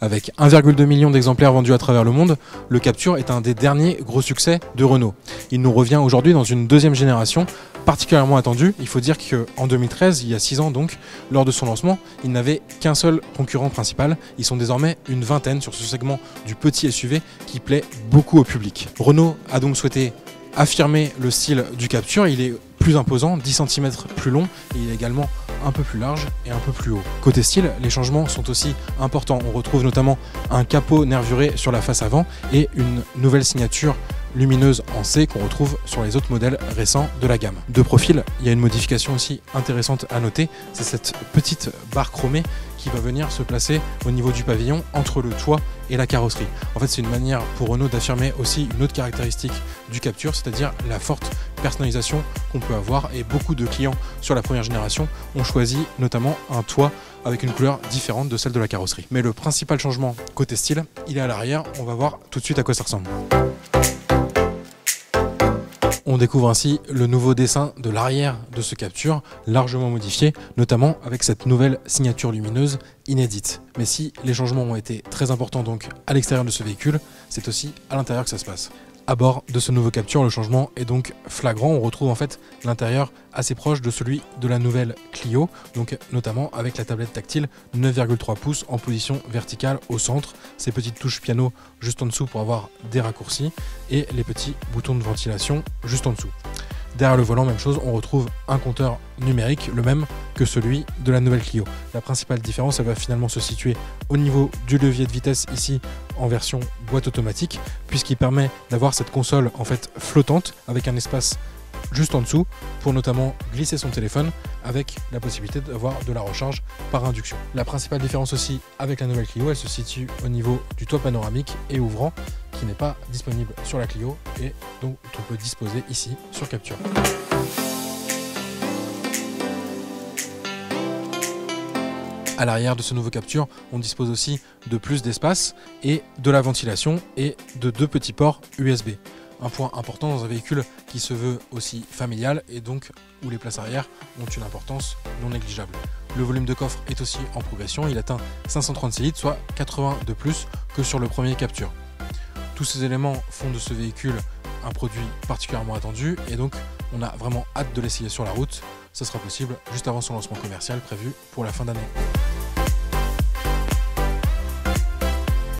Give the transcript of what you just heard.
Avec 1,2 million d'exemplaires vendus à travers le monde, le Captur est un des derniers gros succès de Renault. Il nous revient aujourd'hui dans une deuxième génération, particulièrement attendue. Il faut dire qu'en 2013, il y a 6 ans donc, lors de son lancement, il n'avait qu'un seul concurrent principal. Ils sont désormais une vingtaine sur ce segment du petit SUV qui plaît beaucoup au public. Renault a donc souhaité affirmer le style du Captur. Il est plus imposant, 10 cm plus long, et il est également un peu plus large et un peu plus haut. Côté style, les changements sont aussi importants. On retrouve notamment un capot nervuré sur la face avant et une nouvelle signature lumineuse en C qu'on retrouve sur les autres modèles récents de la gamme. De profil, il y a une modification aussi intéressante à noter, c'est cette petite barre chromée qui va venir se placer au niveau du pavillon entre le toit et la carrosserie. En fait, c'est une manière pour Renault d'affirmer aussi une autre caractéristique du Captur, c'est-à-dire la forte personnalisation qu'on peut avoir, et beaucoup de clients sur la première génération ont choisi notamment un toit avec une couleur différente de celle de la carrosserie. Mais le principal changement côté style, il est à l'arrière, on va voir tout de suite à quoi ça ressemble. On découvre ainsi le nouveau dessin de l'arrière de ce Captur, largement modifié, notamment avec cette nouvelle signature lumineuse inédite. Mais si les changements ont été très importants donc à l'extérieur de ce véhicule, c'est aussi à l'intérieur que ça se passe. À bord de ce nouveau Captur, le changement est donc flagrant. On retrouve en fait l'intérieur assez proche de celui de la nouvelle Clio, donc notamment avec la tablette tactile 9,3 pouces en position verticale au centre, ces petites touches piano juste en dessous pour avoir des raccourcis et les petits boutons de ventilation juste en dessous. Derrière le volant, même chose, on retrouve un compteur numérique, le même que celui de la nouvelle Clio. La principale différence, elle va finalement se situer au niveau du levier de vitesse ici en version boîte automatique, puisqu'il permet d'avoir cette console en fait flottante avec un espace juste en dessous pour notamment glisser son téléphone avec la possibilité d'avoir de la recharge par induction. La principale différence aussi avec la nouvelle Clio, elle se situe au niveau du toit panoramique et ouvrant qui n'est pas disponible sur la Clio et donc on peut disposer ici sur Captur. À l'arrière de ce nouveau Captur, on dispose aussi de plus d'espace et de la ventilation et de 2 petits ports USB. Un point important dans un véhicule qui se veut aussi familial et donc où les places arrière ont une importance non négligeable. Le volume de coffre est aussi en progression, il atteint 536 litres, soit 80 de plus que sur le premier Captur. Tous ces éléments font de ce véhicule un produit particulièrement attendu et donc on a vraiment hâte de l'essayer sur la route. Ce sera possible juste avant son lancement commercial prévu pour la fin d'année.